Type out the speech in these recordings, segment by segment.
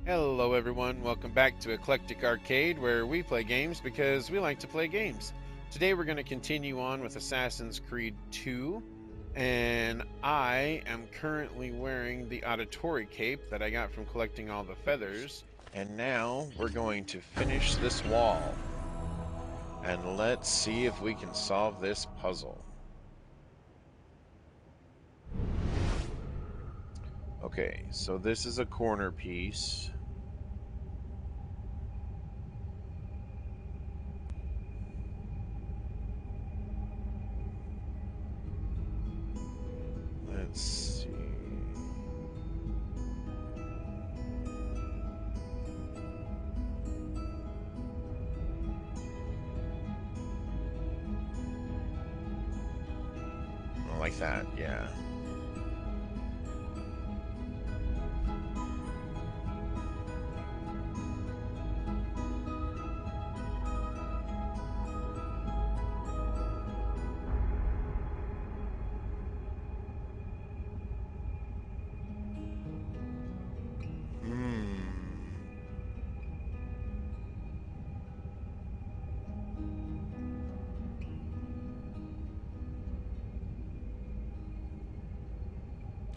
Hello everyone, welcome back to Eclectic Arcade, where we play games because we like to play games. Today we're going to continue on with Assassin's Creed 2, and I am currently wearing the auditory cape that I got from collecting all the feathers. And now we're going to finish this wall, and let's see if we can solve this puzzle. Okay, so this is a corner piece. Let's see. Like that, yeah.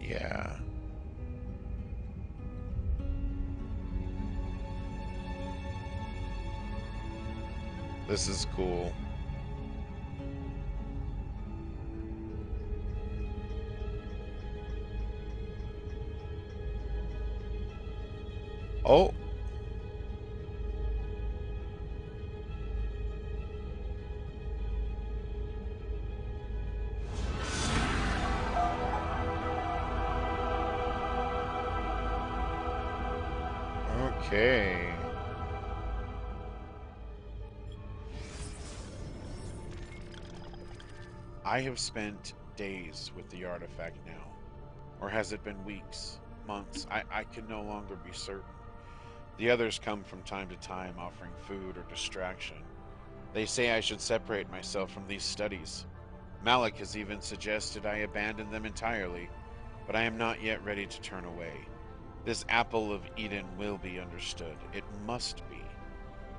Yeah. This is cool. Oh. Okay. I have spent days with the artifact now. Or has it been weeks, months? I can no longer be certain. The others come from time to time offering food or distraction. They say I should separate myself from these studies. Malik has even suggested I abandon them entirely, but I am not yet ready to turn away. This apple of Eden will be understood. It must be.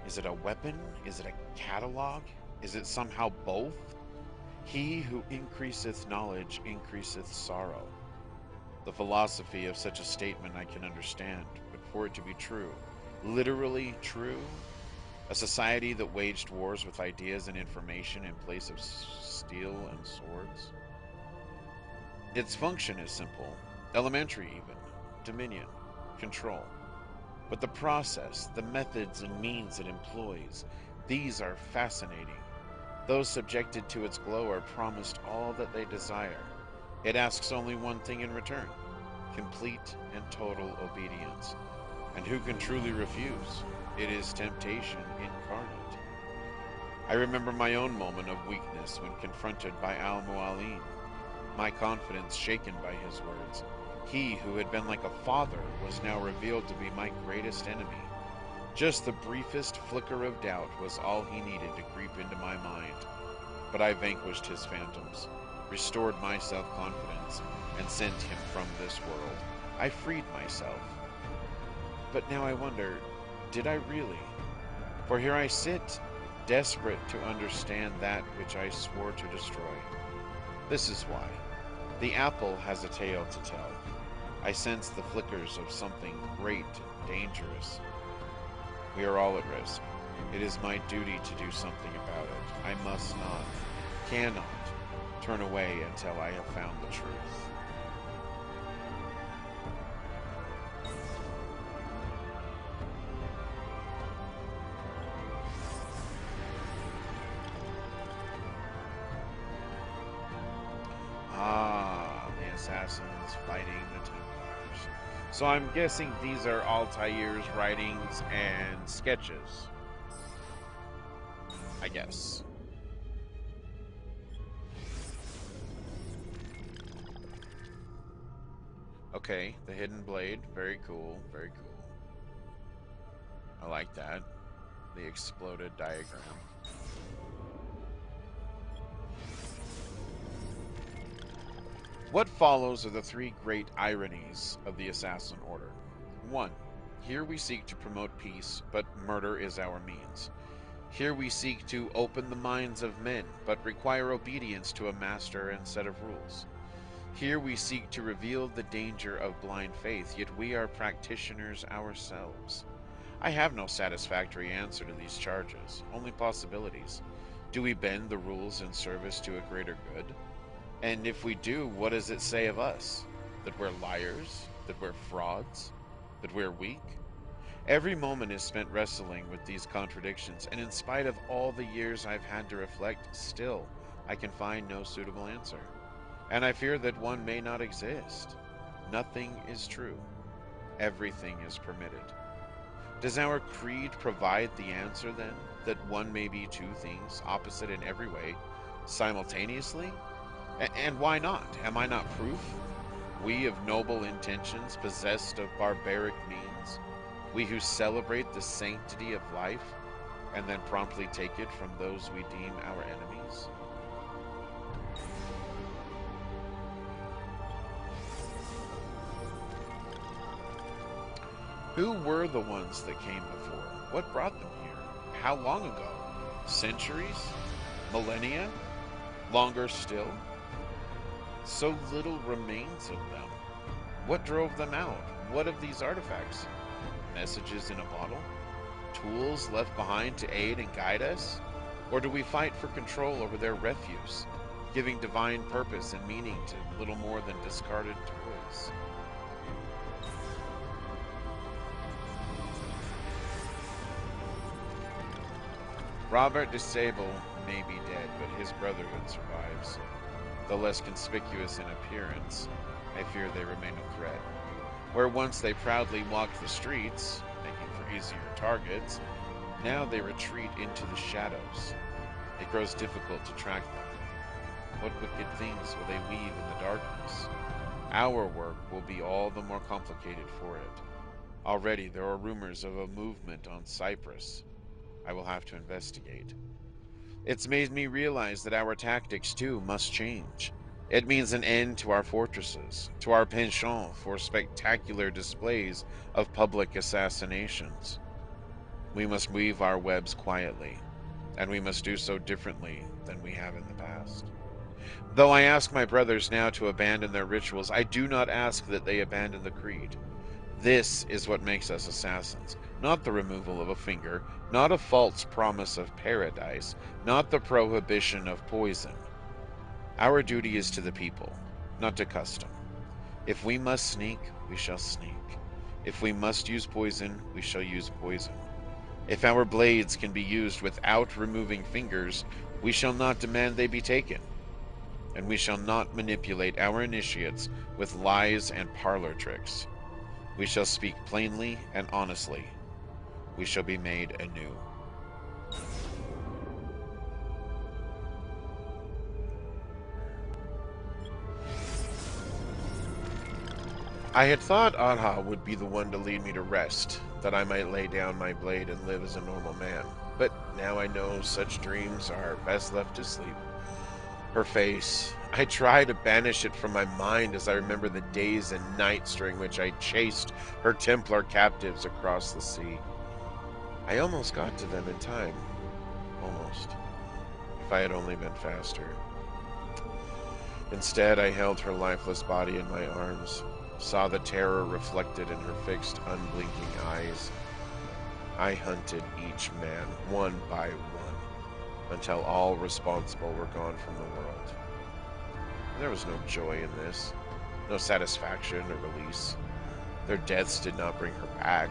Is it a weapon? Is it a catalog? Is it somehow both? He who increaseth knowledge increaseth sorrow. The philosophy of such a statement I can understand, but for it to be true, literally true, a society that waged wars with ideas and information in place of steel and swords. Its function is simple, elementary even, dominion, control. But the process, the methods and means it employs, these are fascinating. Those subjected to its glow are promised all that they desire. It asks only one thing in return, complete and total obedience. And who can truly refuse? It is temptation incarnate. I remember my own moment of weakness when confronted by Al-Mu'alim, my confidence shaken by his words. He who had been like a father was now revealed to be my greatest enemy. Just the briefest flicker of doubt was all he needed to creep into my mind. But I vanquished his phantoms, restored my self-confidence, and sent him from this world. I freed myself. But now I wonder, did I really? For here I sit, desperate to understand that which I swore to destroy. This is why. The apple has a tale to tell. I sense the flickers of something great and dangerous. We are all at risk. It is my duty to do something about it. I must not, cannot, turn away until I have found the truth. Ah, the assassins fighting the Templars. So I'm guessing these are Altair's writings and sketches. I guess. Okay, the hidden blade. Very cool. Very cool. I like that. The exploded diagram. What follows are the three great ironies of the Assassin Order. 1. Here we seek to promote peace, but murder is our means. Here we seek to open the minds of men, but require obedience to a master and set of rules. Here we seek to reveal the danger of blind faith, yet we are practitioners ourselves. I have no satisfactory answer to these charges, only possibilities. Do we bend the rules in service to a greater good? And if we do, what does it say of us? That we're liars? That we're frauds? That we're weak? Every moment is spent wrestling with these contradictions, and in spite of all the years I've had to reflect, still, I can find no suitable answer. And I fear that one may not exist. Nothing is true. Everything is permitted. Does our creed provide the answer, then, that one may be two things, opposite in every way, simultaneously? And why not? Am I not proof? We of noble intentions, possessed of barbaric means, we who celebrate the sanctity of life, and then promptly take it from those we deem our enemies? Who were the ones that came before? What brought them here? How long ago? Centuries? Millennia? Longer still? So little remains of them. What drove them out? What of these artifacts? Messages in a bottle? Tools left behind to aid and guide us? Or do we fight for control over their refuse, giving divine purpose and meaning to little more than discarded toys? Robert de Sable may be dead, but his brotherhood survives. Though less conspicuous in appearance, I fear they remain a threat. Where once they proudly walked the streets, making for easier targets, now they retreat into the shadows. It grows difficult to track them. What wicked things will they weave in the darkness? Our work will be all the more complicated for it. Already there are rumors of a movement on Cyprus. I will have to investigate. It's made me realize that our tactics, too, must change. It means an end to our fortresses, to our penchant for spectacular displays of public assassinations. We must weave our webs quietly, and we must do so differently than we have in the past. Though I ask my brothers now to abandon their rituals, I do not ask that they abandon the creed. This is what makes us assassins, not the removal of a finger, not a false promise of paradise, not the prohibition of poison. Our duty is to the people, not to custom. If we must sneak, we shall sneak. If we must use poison, we shall use poison. If our blades can be used without removing fingers, we shall not demand they be taken. And we shall not manipulate our initiates with lies and parlor tricks. We shall speak plainly and honestly. We shall be made anew. I had thought Adha would be the one to lead me to rest, that I might lay down my blade and live as a normal man. But now I know such dreams are best left to sleep. Her face, I try to banish it from my mind as I remember the days and nights during which I chased her Templar captives across the sea. I almost got to them in time. Almost. If I had only been faster. Instead, I held her lifeless body in my arms, saw the terror reflected in her fixed, unblinking eyes. I hunted each man, one by one, until all responsible were gone from the world. There was no joy in this, no satisfaction or release. Their deaths did not bring her back,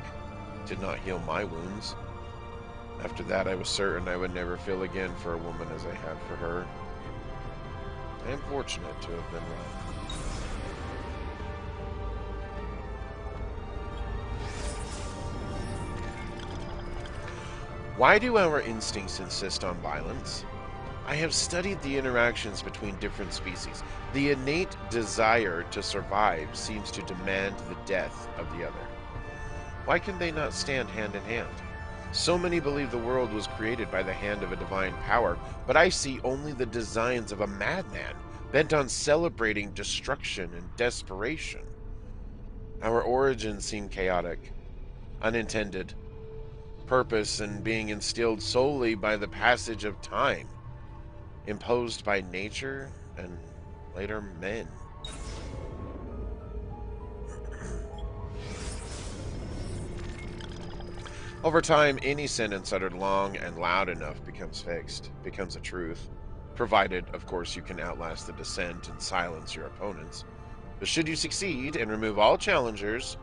did not heal my wounds. After that, I was certain I would never feel again for a woman as I had for her. I am fortunate to have been wrong. Why do our instincts insist on violence? I have studied the interactions between different species. The innate desire to survive seems to demand the death of the other. Why can they not stand hand in hand? So many believe the world was created by the hand of a divine power, but I see only the designs of a madman bent on celebrating destruction and desperation. Our origins seem chaotic. unintended, purpose and being instilled solely by the passage of time, imposed by nature and later men. Over time, any sentence uttered long and loud enough becomes fixed, becomes a truth, provided, of course, you can outlast the dissent and silence your opponents. But should you succeed and remove all challengers,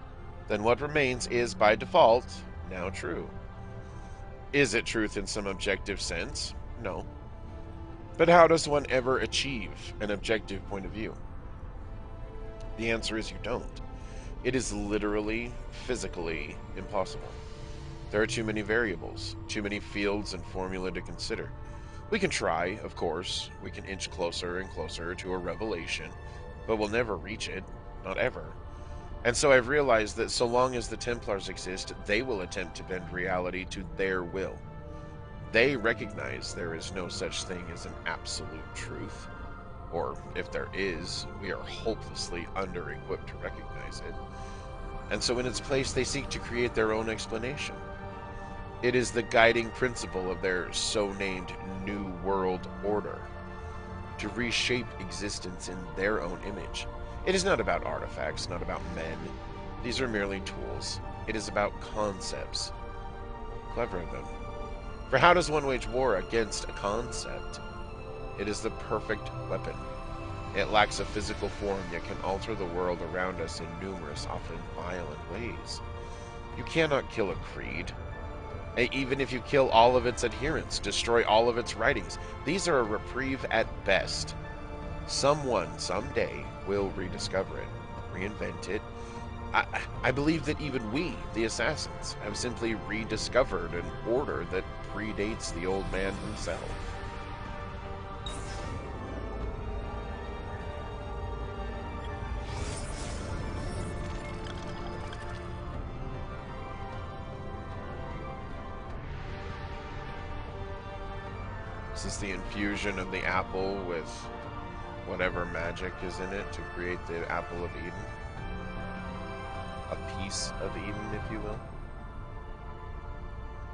then what remains is, by default, now true. Is it truth in some objective sense? No. But how does one ever achieve an objective point of view? The answer is you don't. It is literally, physically impossible. There are too many variables, too many fields and formula to consider. We can try, of course. We can inch closer and closer to a revelation, but we'll never reach it. Not ever. And so I've realized that so long as the Templars exist, they will attempt to bend reality to their will. They recognize there is no such thing as an absolute truth. Or, if there is, we are hopelessly under-equipped to recognize it. And so in its place, they seek to create their own explanation. It is the guiding principle of their so-named New World Order, to reshape existence in their own image. It is not about artifacts, not about men. These are merely tools. It is about concepts. Clever of them. For how does one wage war against a concept? It is the perfect weapon. It lacks a physical form, yet can alter the world around us in numerous, often violent ways. You cannot kill a creed. Even if you kill all of its adherents, destroy all of its writings, these are a reprieve at best. Someone, someday, will rediscover it, reinvent it. I believe that even we, the assassins, have simply rediscovered an order that predates the old man himself. This is the infusion of the apple with whatever magic is in it to create the apple of Eden. A piece of Eden, if you will.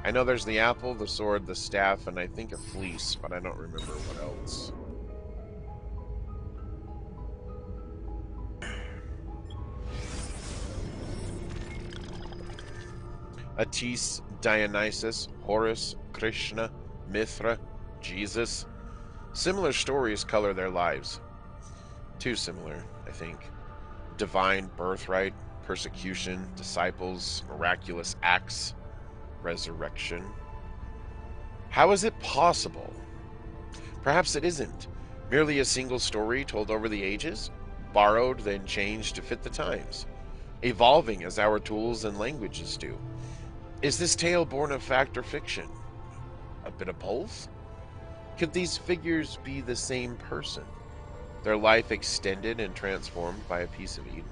I know there's the apple, the sword, the staff, and I think a fleece, but I don't remember what else. Atis, Dionysus, Horus, Krishna, Mithra, Jesus. Similar stories color their lives. Too similar, I think. Divine birthright, persecution, disciples, miraculous acts, resurrection. How is it possible? Perhaps it isn't. Merely a single story told over the ages, borrowed then changed to fit the times, evolving as our tools and languages do. Is this tale born of fact or fiction? A bit of both? Could these figures be the same person, their life extended and transformed by a piece of Eden?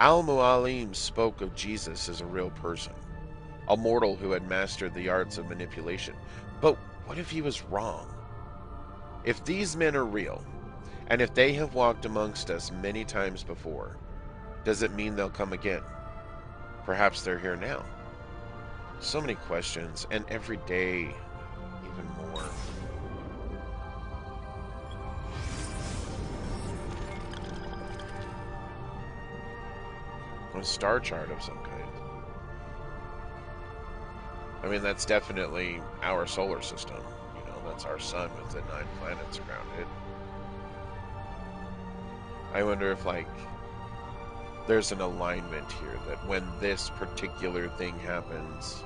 Al-Mu'alim spoke of Jesus as a real person, a mortal who had mastered the arts of manipulation. But what if he was wrong? If these men are real, and if they have walked amongst us many times before, does it mean they'll come again? Perhaps they're here now. So many questions, and every day, even more. A star chart of some kind. I mean, that's definitely our solar system. You know, that's our sun with the 9 planets around it. I wonder if, like, there's an alignment here that when this particular thing happens,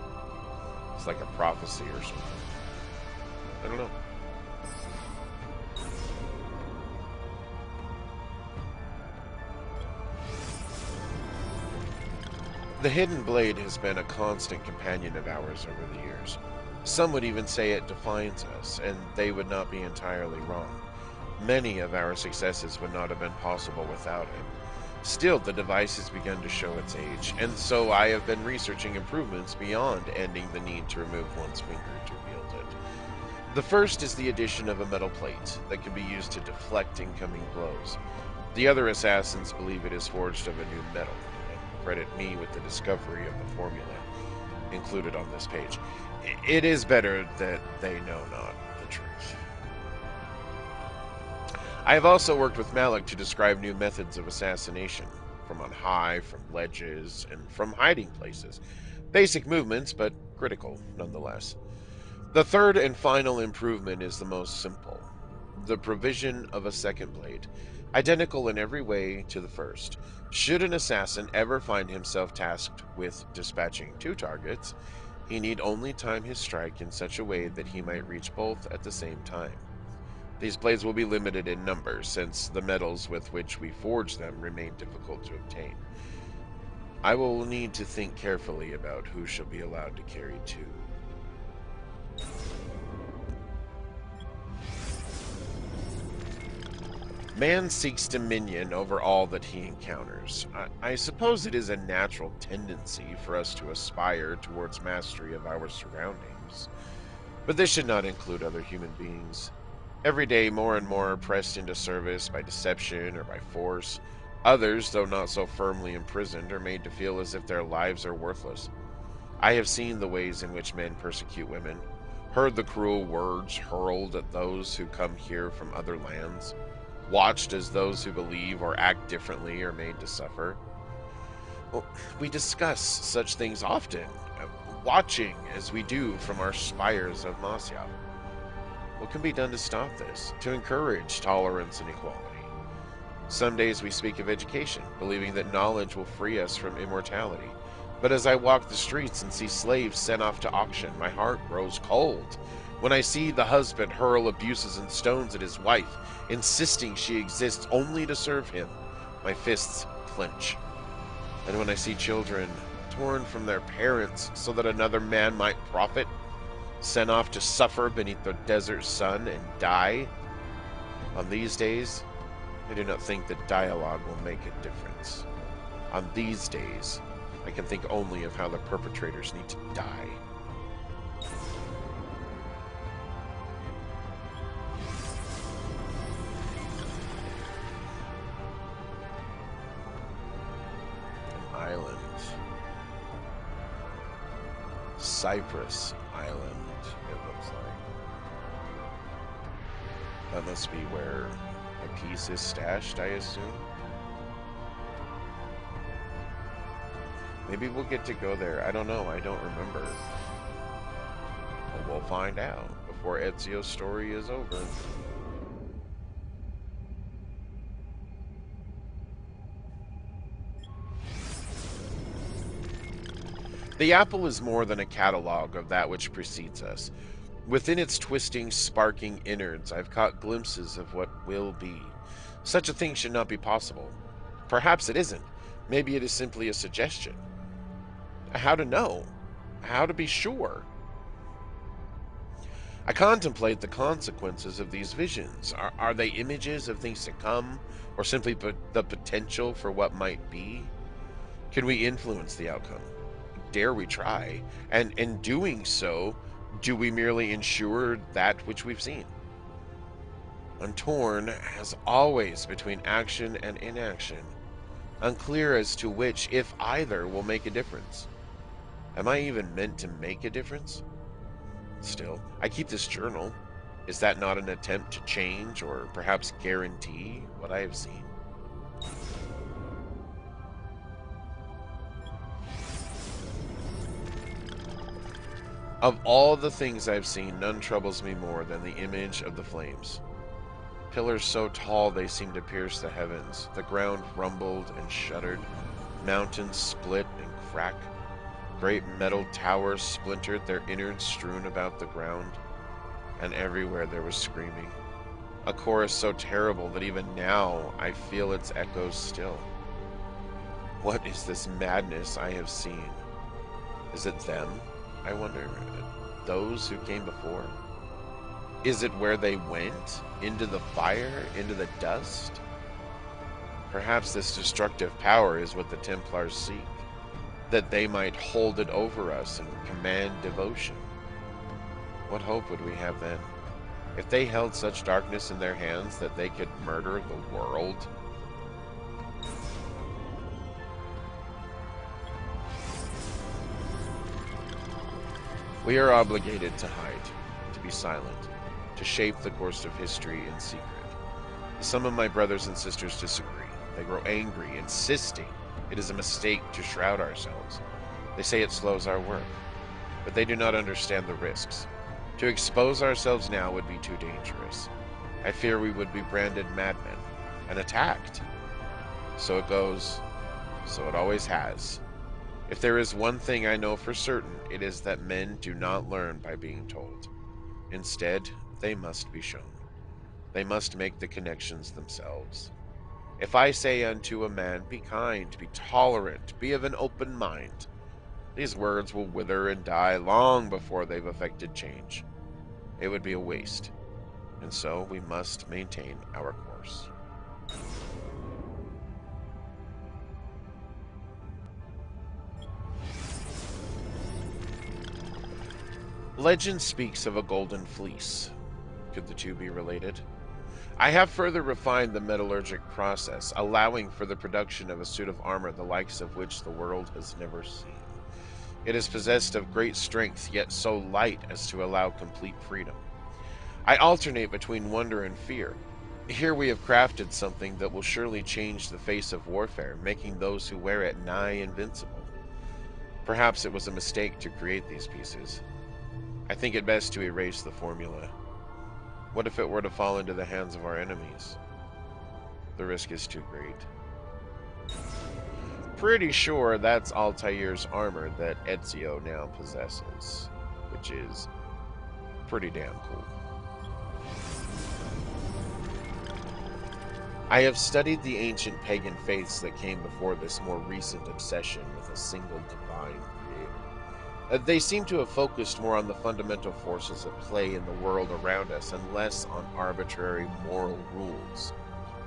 it's like a prophecy or something. I don't know. The Hidden Blade has been a constant companion of ours over the years. Some would even say it defines us, and they would not be entirely wrong. Many of our successes would not have been possible without it. Still, the device has begun to show its age, and so I have been researching improvements beyond ending the need to remove one's finger to wield it. The first is the addition of a metal plate that can be used to deflect incoming blows. The other assassins believe it is forged of a new metal. credit me with the discovery of the formula included on this page. It is better that they know not the truth. I have also worked with Malik to describe new methods of assassination, from on high, from ledges, and from hiding places. Basic movements, but critical nonetheless. The third and final improvement is the most simple: the provision of a second blade, identical in every way to the first. Should an assassin ever find himself tasked with dispatching two targets, he need only time his strike in such a way that he might reach both at the same time. These blades will be limited in number, since the metals with which we forge them remain difficult to obtain. I will need to think carefully about who shall be allowed to carry two. Man seeks dominion over all that he encounters. I suppose it is a natural tendency for us to aspire towards mastery of our surroundings, but this should not include other human beings. Every day, more and more are pressed into service by deception or by force. Others, though not so firmly imprisoned, are made to feel as if their lives are worthless. I have seen the ways in which men persecute women, heard the cruel words hurled at those who come here from other lands, watched as those who believe or act differently are made to suffer. Well, we discuss such things often, watching as we do from our spires of Masya. What can be done to stop this, to encourage tolerance and equality? Some days we speak of education, believing that knowledge will free us from immortality. But as I walk the streets and see slaves sent off to auction, my heart grows cold. When I see the husband hurl abuses and stones at his wife, insisting she exists only to serve him, my fists clench. And when I see children torn from their parents so that another man might profit, sent off to suffer beneath the desert sun and die, on these days, I do not think that dialogue will make a difference. On these days, I can think only of how the perpetrators need to die. An island. Cyprus Island, it looks like. That must be where the piece is stashed, I assume. Maybe we'll get to go there. I don't know. I don't remember. But we'll find out before Ezio's story is over. The apple is more than a catalog of that which precedes us. Within its twisting, sparking innards, I've caught glimpses of what will be. Such a thing should not be possible. Perhaps it isn't. Maybe it is simply a suggestion. How to know? How to be sure? I contemplate the consequences of these visions. Are they images of things to come, or simply the potential for what might be? Can we influence the outcome? Dare we try? And in doing so, do we merely ensure that which we've seen? I'm torn, as always, between action and inaction, unclear as to which, if either, will make a difference. Am I even meant to make a difference? Still, I keep this journal. Is that not an attempt to change, or perhaps guarantee, what I have seen? Of all the things I've seen, none troubles me more than the image of the flames. Pillars so tall they seemed to pierce the heavens. The ground rumbled and shuddered. Mountains split and crack. Great metal towers splintered, their innards strewn about the ground. And everywhere there was screaming. A chorus so terrible that even now I feel its echoes still. What is this madness I have seen? Is it them, I wonder? Those who came before? Is it where they went? Into the fire? Into the dust? Perhaps this destructive power is what the Templars seek, that they might hold it over us and command devotion. What hope would we have then? If they held such darkness in their hands that they could murder the world? We are obligated to hide, to be silent, to shape the course of history in secret. Some of my brothers and sisters disagree. They grow angry, insisting it is a mistake to shroud ourselves. They say it slows our work, but they do not understand the risks. To expose ourselves now would be too dangerous. I fear we would be branded madmen and attacked. So it goes, so it always has. If there is one thing I know for certain, it is that men do not learn by being told. Instead, they must be shown. They must make the connections themselves. If I say unto a man, be kind, be tolerant, be of an open mind, these words will wither and die long before they've effected change. It would be a waste, and so we must maintain our course. Legend speaks of a golden fleece. Could the two be related? I have further refined the metallurgic process, allowing for the production of a suit of armor the likes of which the world has never seen. It is possessed of great strength, yet so light as to allow complete freedom. I alternate between wonder and fear. Here we have crafted something that will surely change the face of warfare, making those who wear it nigh invincible. Perhaps it was a mistake to create these pieces. I think it best to erase the formula. What if it were to fall into the hands of our enemies? The risk is too great. Pretty sure that's Altair's armor that Ezio now possesses, which is pretty damn cool. I have studied the ancient pagan faiths that came before this more recent obsession with a single divine creator. They seem to have focused more on the fundamental forces at play in the world around us and less on arbitrary moral rules.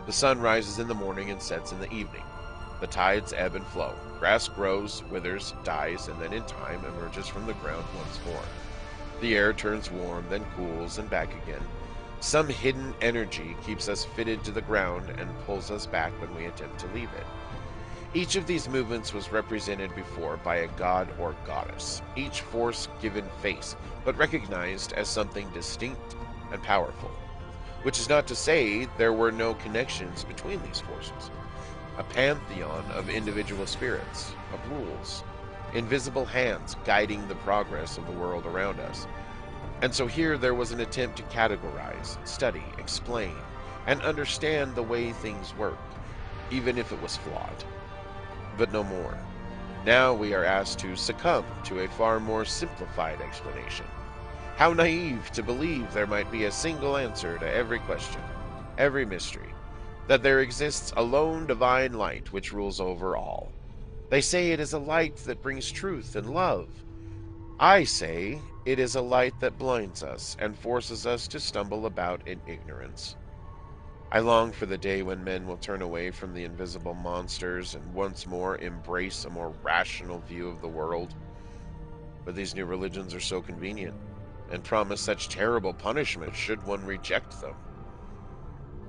The sun rises in the morning and sets in the evening. The tides ebb and flow. Grass grows, withers, dies, and then in time emerges from the ground once more. The air turns warm, then cools, and back again. Some hidden energy keeps us fitted to the ground and pulls us back when we attempt to leave it. Each of these movements was represented before by a god or goddess, each force given face, but recognized as something distinct and powerful. Which is not to say there were no connections between these forces. A pantheon of individual spirits, of rules, invisible hands guiding the progress of the world around us. And so here there was an attempt to categorize, study, explain, and understand the way things work, even if it was flawed. But no more. Now we are asked to succumb to a far more simplified explanation. How naive to believe there might be a single answer to every question, every mystery, that there exists a lone divine light which rules over all. They say it is a light that brings truth and love. I say it is a light that blinds us and forces us to stumble about in ignorance. I long for the day when men will turn away from the invisible monsters and once more embrace a more rational view of the world. But these new religions are so convenient and promise such terrible punishment should one reject them.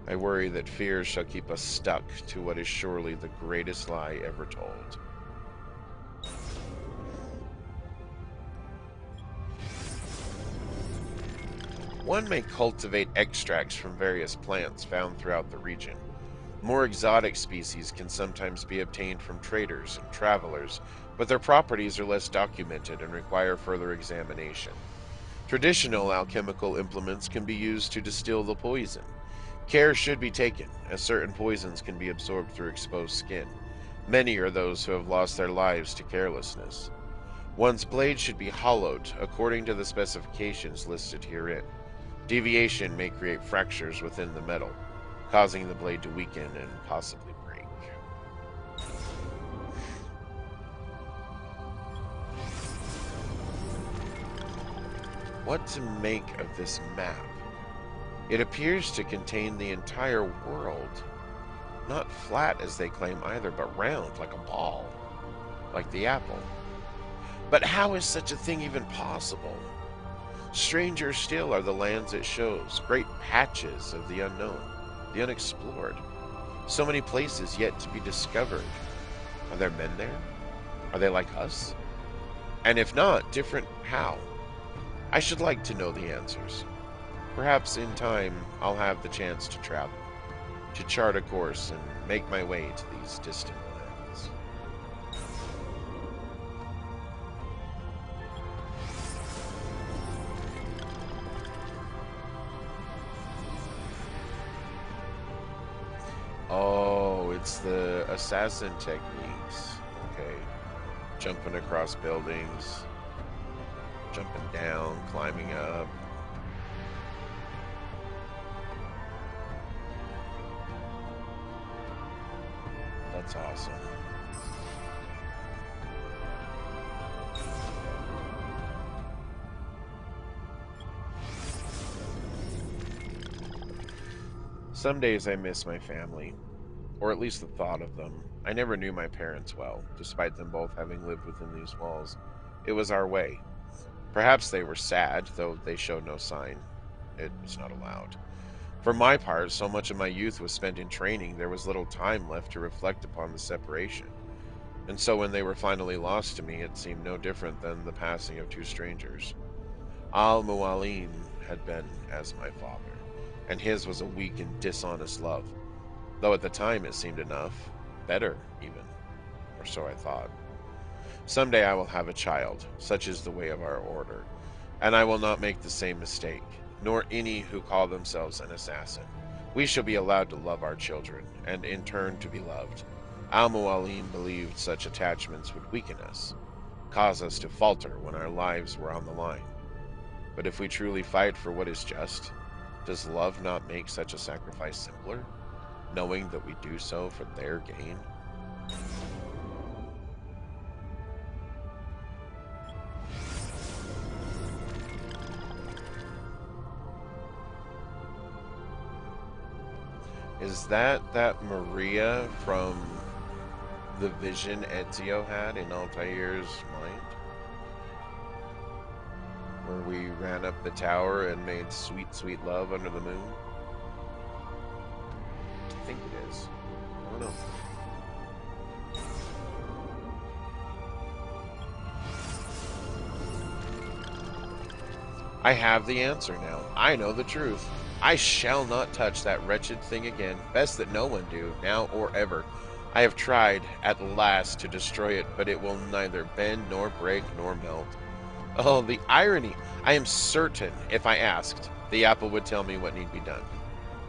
I worry that fear shall keep us stuck to what is surely the greatest lie ever told. One may cultivate extracts from various plants found throughout the region. More exotic species can sometimes be obtained from traders and travelers, but their properties are less documented and require further examination. Traditional alchemical implements can be used to distill the poison. Care should be taken, as certain poisons can be absorbed through exposed skin. Many are those who have lost their lives to carelessness. One's blade should be hollowed according to the specifications listed herein. Deviation may create fractures within the metal, causing the blade to weaken and possibly break. What to make of this map? It appears to contain the entire world. Not flat as they claim either, but round like a ball, like the apple. But how is such a thing even possible? Stranger still are the lands it shows, great patches of the unknown, the unexplored. So many places yet to be discovered. Are there men there? Are they like us? And if not, different how? I should like to know the answers. Perhaps in time I'll have the chance to travel, to chart a course and make my way to these distant lands. Oh, it's the assassin techniques. Okay. Jumping across buildings, jumping down, climbing up. That's awesome. Some days I miss my family, or at least the thought of them. I never knew my parents well, despite them both having lived within these walls. It was our way. Perhaps they were sad, though they showed no sign. It was not allowed. For my part, so much of my youth was spent in training, there was little time left to reflect upon the separation. And so when they were finally lost to me, it seemed no different than the passing of two strangers. Al-Mualim had been as my father, and his was a weak and dishonest love, though at the time it seemed enough, better even, or so I thought. Someday I will have a child, such is the way of our order, and I will not make the same mistake, nor any who call themselves an assassin. We shall be allowed to love our children, and in turn to be loved. Al-Mualim believed such attachments would weaken us, cause us to falter when our lives were on the line. But if we truly fight for what is just, does love not make such a sacrifice simpler, knowing that we do so for their gain? Is that Maria from the vision Ezio had in Altair's mind? Where we ran up the tower and made sweet, sweet love under the moon? I think it is. I don't know. I have the answer now. I know the truth. I shall not touch that wretched thing again. Best that no one do, now or ever. I have tried, at last, to destroy it, but it will neither bend, nor break, nor melt. Oh, the irony! I am certain, if I asked, the apple would tell me what need be done.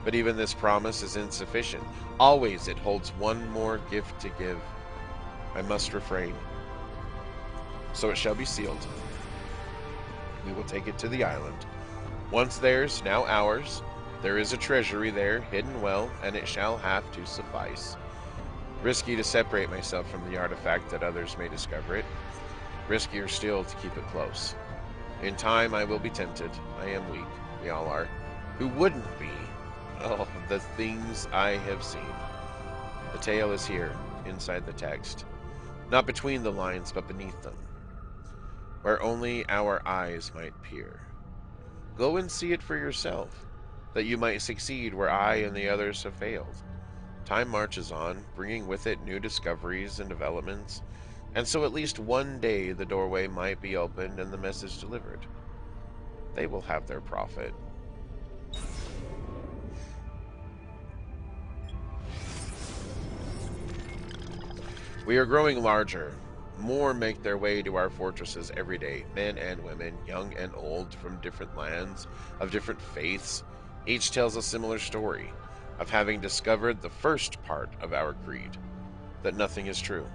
But even this promise is insufficient. Always it holds one more gift to give. I must refrain. So it shall be sealed. We will take it to the island. Once theirs, now ours. There is a treasury there, hidden well, and it shall have to suffice. Risky to separate myself from the artifact that others may discover it. Riskier still to keep it close. In time I will be tempted. I am weak. We all are. Who wouldn't be? Oh, the things I have seen. The tale is here, inside the text. Not between the lines, but beneath them, where only our eyes might peer. Go and see it for yourself, that you might succeed where I and the others have failed. Time marches on, bringing with it new discoveries and developments, and so at least one day the doorway might be opened and the message delivered. They will have their profit. We are growing larger. More make their way to our fortresses every day, men and women, young and old, from different lands, of different faiths. Each tells a similar story of having discovered the first part of our creed, that nothing is true.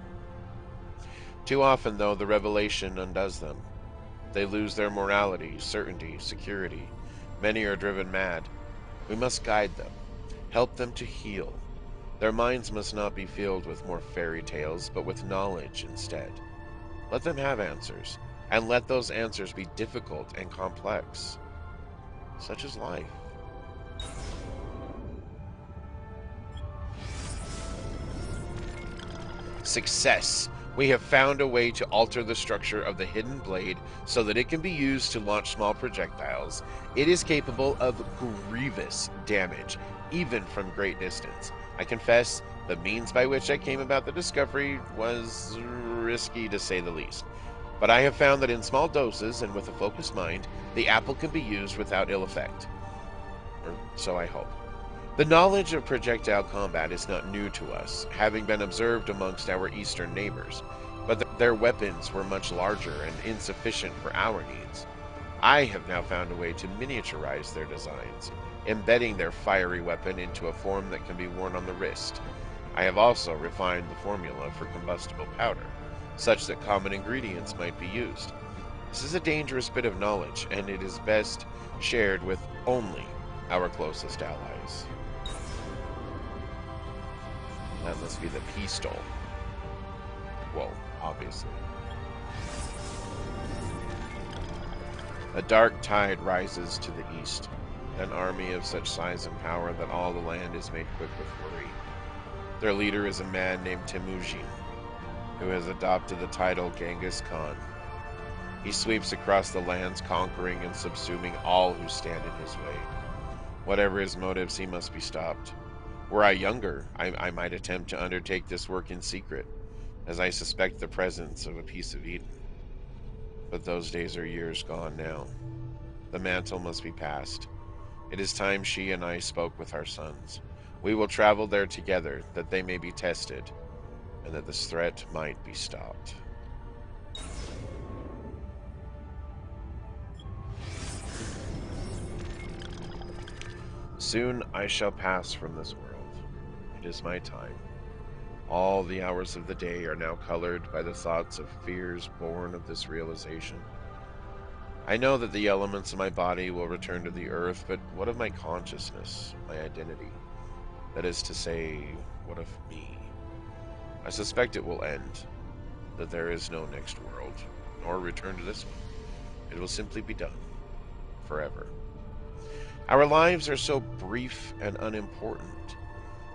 Too often, though, the revelation undoes them. They lose their morality, certainty, security. Many are driven mad. We must guide them, help them to heal. Their minds must not be filled with more fairy tales, but with knowledge instead. Let them have answers, and let those answers be difficult and complex. Such is life. Success. We have found a way to alter the structure of the hidden blade so that it can be used to launch small projectiles. It is capable of grievous damage, even from great distance. I confess, the means by which I came about the discovery was risky to say the least. But I have found that in small doses and with a focused mind, the apple can be used without ill effect. Or so I hope. The knowledge of projectile combat is not new to us, having been observed amongst our eastern neighbors, but their weapons were much larger and insufficient for our needs. I have now found a way to miniaturize their designs, embedding their fiery weapon into a form that can be worn on the wrist. I have also refined the formula for combustible powder, such that common ingredients might be used. This is a dangerous bit of knowledge, and it is best shared with only our closest allies. That must be the pistol. Well, obviously. A dark tide rises to the east, an army of such size and power that all the land is made quick with worry. Their leader is a man named Temujin, who has adopted the title Genghis Khan. He sweeps across the lands, conquering and subsuming all who stand in his way. Whatever his motives, he must be stopped. Were I younger, I might attempt to undertake this work in secret, as I suspect the presence of a piece of Eden. But those days are years gone now. The mantle must be passed. It is time she and I spoke with our sons. We will travel there together, that they may be tested, and that this threat might be stopped. Soon I shall pass from this world. It is my time. All the hours of the day are now colored by the thoughts of fears born of this realization. I know that the elements of my body will return to the earth, but what of my consciousness, my identity? That is to say, what of me? I suspect it will end, that there is no next world, nor return to this one. It will simply be done, forever. Our lives are so brief and unimportant.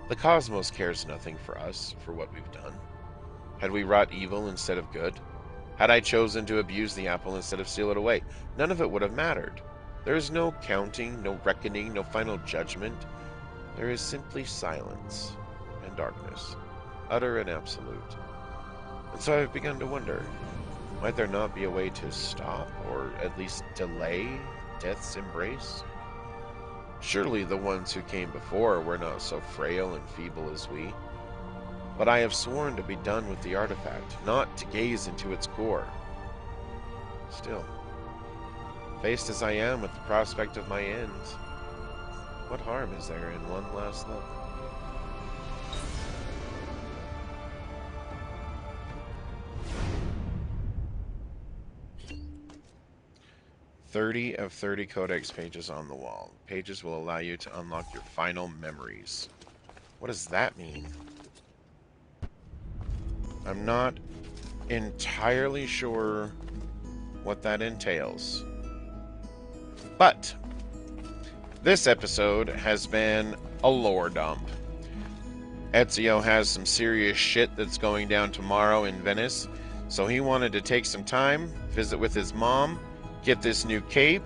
The cosmos cares nothing for us, for what we've done. Had we wrought evil instead of good? Had I chosen to abuse the apple instead of steal it away? None of it would have mattered. There is no counting, no reckoning, no final judgment. There is simply silence and darkness, utter and absolute. And so I've begun to wonder, might there not be a way to stop, or at least delay, death's embrace? Surely the ones who came before were not so frail and feeble as we. But I have sworn to be done with the artifact, not to gaze into its core. Still, faced as I am with the prospect of my end, what harm is there in one last look? "30 of 30 Codex pages on the wall. Pages will allow you to unlock your final memories." What does that mean? I'm not entirely sure what that entails. But this episode has been a lore dump. Ezio has some serious shit that's going down tomorrow in Venice, so he wanted to take some time, visit with his mom, get this new cape,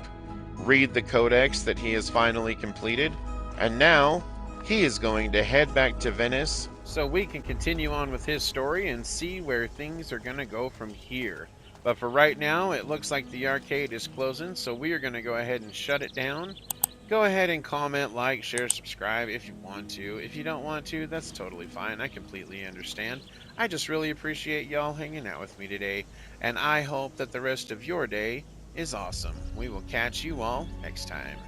read the Codex that he has finally completed, and now he is going to head back to Venice so we can continue on with his story and see where things are going to go from here. But for right now, it looks like the arcade is closing, so we are going to go ahead and shut it down. Go ahead and comment, like, share, subscribe if you want to. If you don't want to, that's totally fine. I completely understand. I just really appreciate y'all hanging out with me today, and I hope that the rest of your day is awesome. We will catch you all next time.